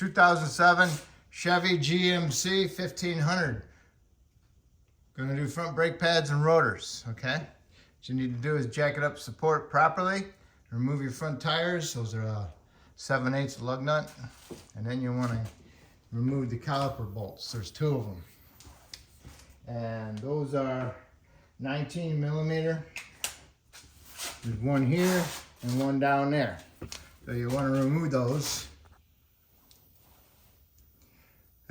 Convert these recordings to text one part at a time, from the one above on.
2007 Chevy GMC 1500. Gonna do front brake pads and rotors, okay? What you need to do is jack it up, support properly, remove your front tires. Those are 7/8 lug nut. And then you wanna remove the caliper bolts. There's two of them. And those are 19 millimeter. There's one here and one down there. So you want to remove those.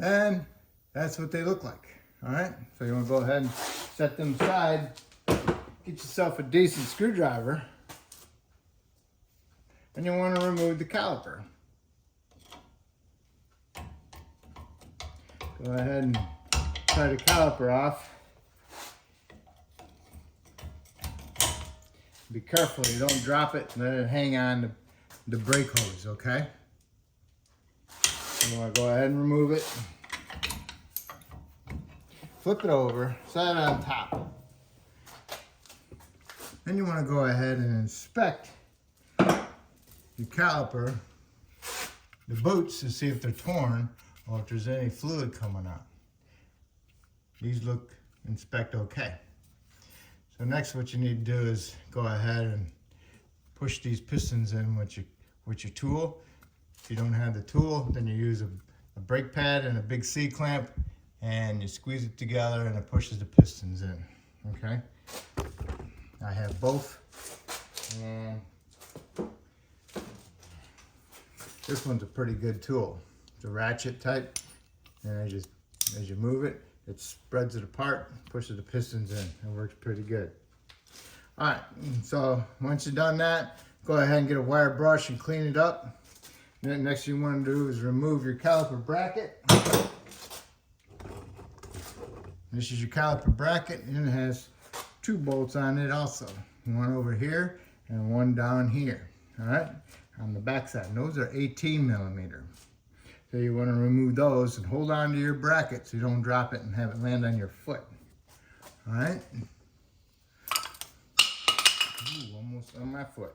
And that's what they look like. All right. So you want to go ahead and set them aside. Get yourself a decent screwdriver. And you want to remove the caliper. Go ahead and pry the caliper off. Be careful you don't drop it and let it hang on the brake hose, okay? You want to go ahead and remove it. Flip it over, set it on top. Then you want to go ahead and inspect your caliper, the boots, to see if they're torn or if there's any fluid coming out. These inspect okay. So next what you need to do is go ahead and push these pistons in with your tool. If you don't have the tool, then you use a brake pad and a big C-clamp, and you squeeze it together and it pushes the pistons in, okay? I have both, and this one's a pretty good tool. It's a ratchet type, and as you move it, it spreads it apart, pushes the pistons in. It works pretty good. All right, so once you've done that, go ahead and get a wire brush and clean it up. Then next thing you want to do is remove your caliper bracket. This is your caliper bracket, and it has two bolts on it also. One over here and one down here, all right? On the back side. Those are 18 millimeter. So you want to remove those and hold on to your bracket so you don't drop it and have it land on your foot. All right? Ooh, almost on my foot.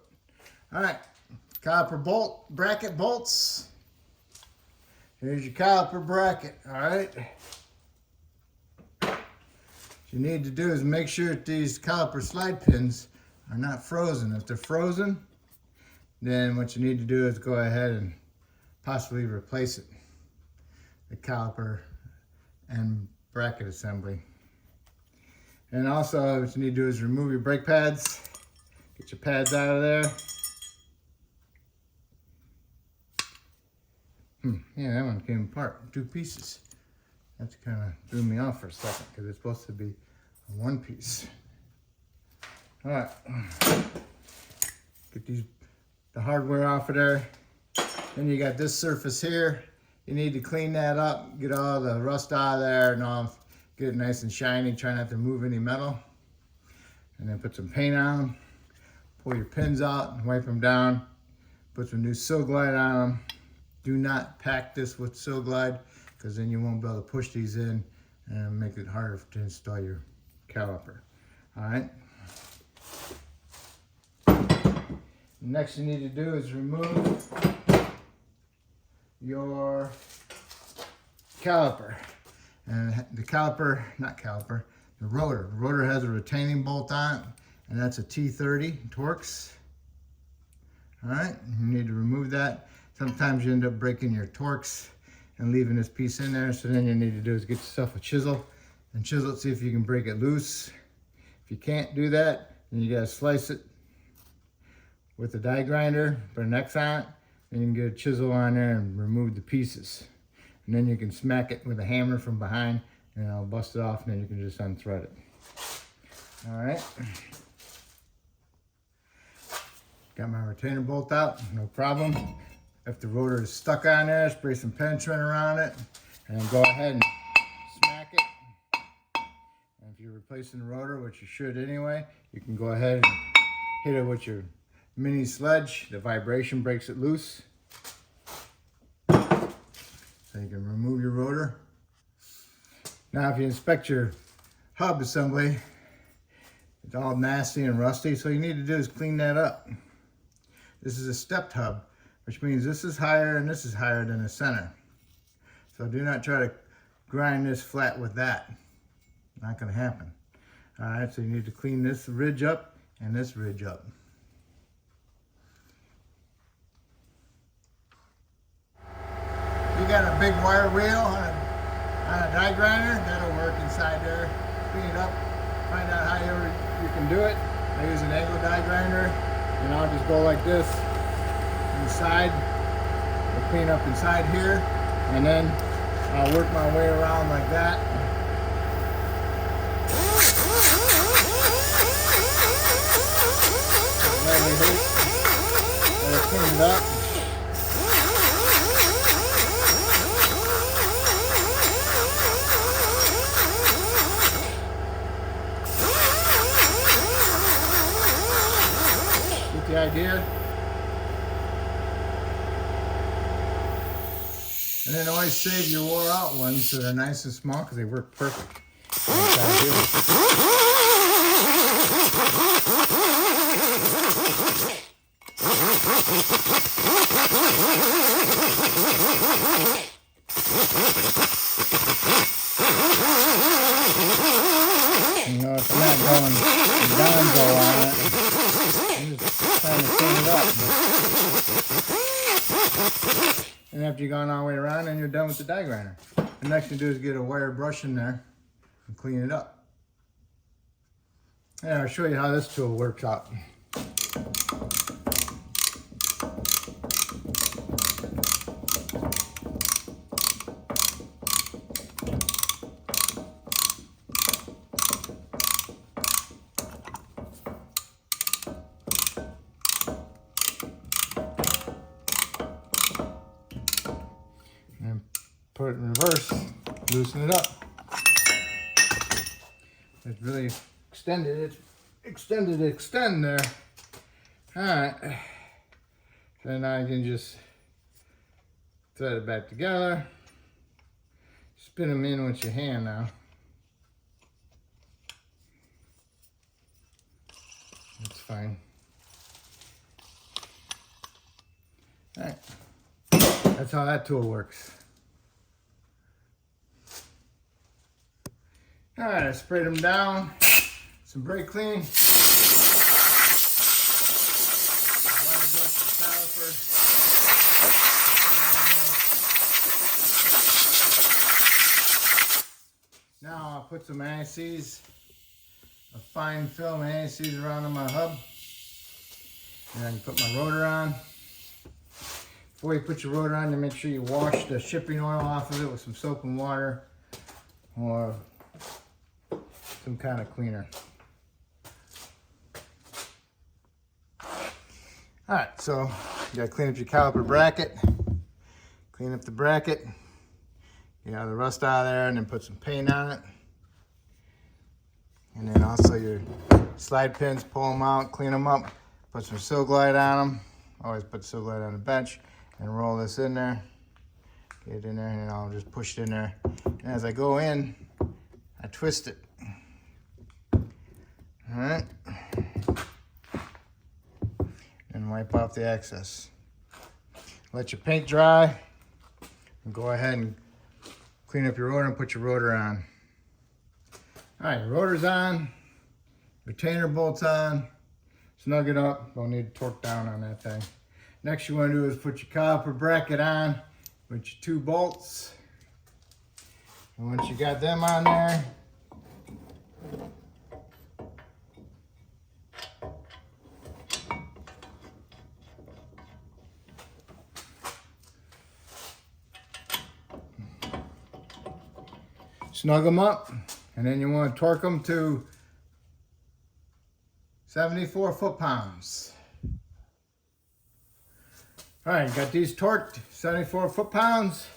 All right, caliper bolt, bracket bolts. Here's your caliper bracket, all right? What you need to do is make sure that these caliper slide pins are not frozen. If they're frozen, then what you need to do is go ahead and possibly replace it, the caliper and bracket assembly. And also what you need to do is remove your brake pads, get your pads out of there. Yeah, that one came apart, 2 pieces. That kind of threw me off for a second because it's supposed to be one piece. All right, get the hardware off of there. Then you got this surface here. You need to clean that up, get all the rust out of there and all, get it nice and shiny. Try not to move any metal. And then put some paint on them. Pull your pins out and wipe them down. Put some new Sil-Glide on them. Do not pack this with Sil-Glide because then you won't be able to push these in and make it harder to install your caliper. All right. Next you need to do is remove your caliper. And the caliper, not caliper, the rotor. The rotor has a retaining bolt on it, and that's a T30 Torx. All right, you need to remove that. Sometimes you end up breaking your Torx and leaving this piece in there. So then you need to do is get yourself a chisel and chisel it, see if you can break it loose. If you can't do that, then you gotta slice it with a die grinder, put an X on it, and you can get a chisel on there and remove the pieces. And then you can smack it with a hammer from behind and I'll bust it off, and then you can just unthread it. All right. Got my retainer bolt out, no problem. If the rotor is stuck on there, spray some penetrant around it and then go ahead and smack it. And if you're replacing the rotor, which you should anyway, you can go ahead and hit it with your mini sledge. The vibration breaks it loose. So you can remove your rotor. Now if you inspect your hub assembly, it's all nasty and rusty, so you need to do is clean that up. This is a stepped hub, which means this is higher and this is higher than the center. So do not try to grind this flat with that. Not going to happen. All right, so you need to clean this ridge up and this ridge up. You got a big wire wheel on a die grinder, that'll work inside there. Clean it up, find out how you can do it. I use an angle die grinder, and I'll just go like this inside. I'll clean up inside here, and then I'll work my way around like that. Let it clean it up. Get the idea? And then always save your wore out ones so they're nice and small because they work perfect. You know, if I'm not going gonzo on it, I'm just trying to clean it up. And after you've gone all the way around, then you're done with the die grinder. The next thing to do is get a wire brush in there and clean it up. And I'll show you how this tool works out. And put it in reverse, loosen it up. It's really extend there. All right. So now I can just thread it back together. Spin them in with your hand now. That's fine. All right. That's how that tool works. All right, I sprayed them down. Some brake clean. Now I'll put some anti-seize, a fine film anti-seize around on my hub. And I can put my rotor on. Before you put your rotor on, you make sure you wash the shipping oil off of it with some soap and water or some kind of cleaner. All right, so you gotta clean up your caliper bracket. Clean up the bracket. Get all the rust out of there and then put some paint on it. And then also your slide pins, pull them out, clean them up, put some Sil Glide on them. Always put Sil Glide on the bench and roll this in there. Get it in there and then I'll just push it in there. And as I go in, I twist it. All right. And wipe off the excess. Let your paint dry and go ahead and clean up your rotor and put your rotor on. All right, rotor's on, retainer bolts on, snug it up, don't need to torque down on that thing. Next you want to do is put your caliper bracket on with your 2 bolts. And once you got them on there, snug them up, and then you want to torque them to 74 foot-pounds. All right, got these torqued, 74 foot-pounds.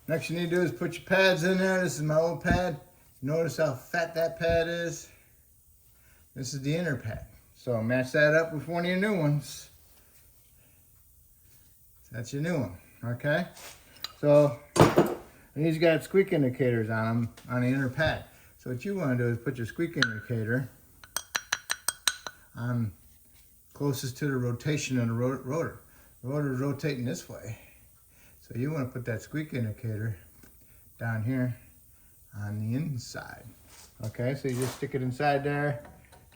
Next you need to do is put your pads in there. This is my old pad. Notice how fat that pad is. This is the inner pad. So match that up with one of your new ones. That's your new one, okay? So these got squeak indicators on them on the inner pad. So what you want to do is put your squeak indicator on closest to the rotation of the rotor. The rotor is rotating this way. So you want to put that squeak indicator down here on the inside. Okay, so you just stick it inside there,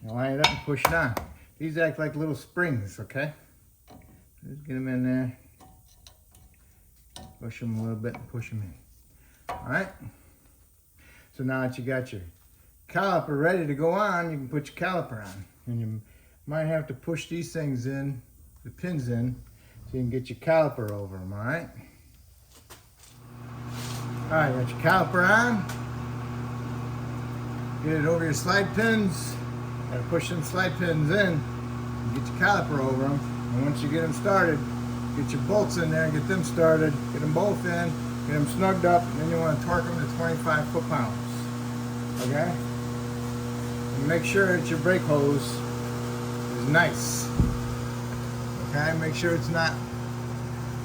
and line it up and push it on. These act like little springs, okay? Just get them in there, push them a little bit and push them in. All right, so now that you got your caliper ready to go on, you can put your caliper on. And you might have to push these things in, the pins in, so you can get your caliper over them, all right? All right, got your caliper on. Get it over your slide pins. Gotta push them slide pins in and get your caliper over them. And once you get them started, get your bolts in there, get them started, get them both in, get them snugged up, and then you want to torque them to 25 foot-pounds. Okay? And make sure that your brake hose is nice. Okay? Make sure it's not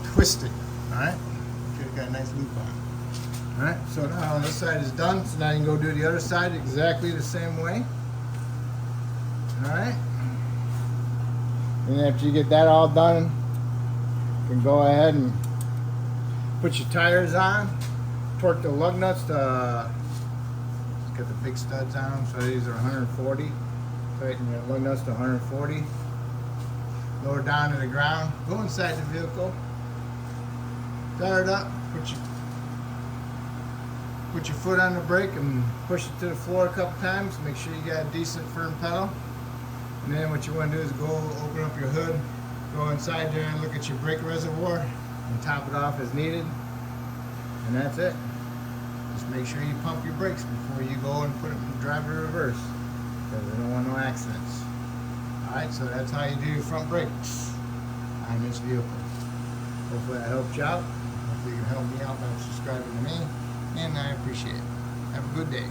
twisted. Alright? Make sure it's got a nice loop on it. Alright? So now this side is done. So now you can go do the other side exactly the same way. Alright? And after you get that all done, you can go ahead and put your tires on, torque the lug nuts to, get the big studs on them, so these are 140. Tighten your lug nuts to 140. Lower down to the ground, go inside the vehicle, start it up, put your foot on the brake and push it to the floor a couple times, make sure you got a decent firm pedal. And then what you want to do is go open up your hood, go inside there and look at your brake reservoir and top it off as needed. And that's it. Just make sure you pump your brakes before you go and put it in drive or reverse, because we don't want no accidents. Alright, so that's how you do your front brakes on this vehicle. Hopefully that helped you out. Hopefully you can help me out by subscribing to me, and I appreciate it. Have a good day.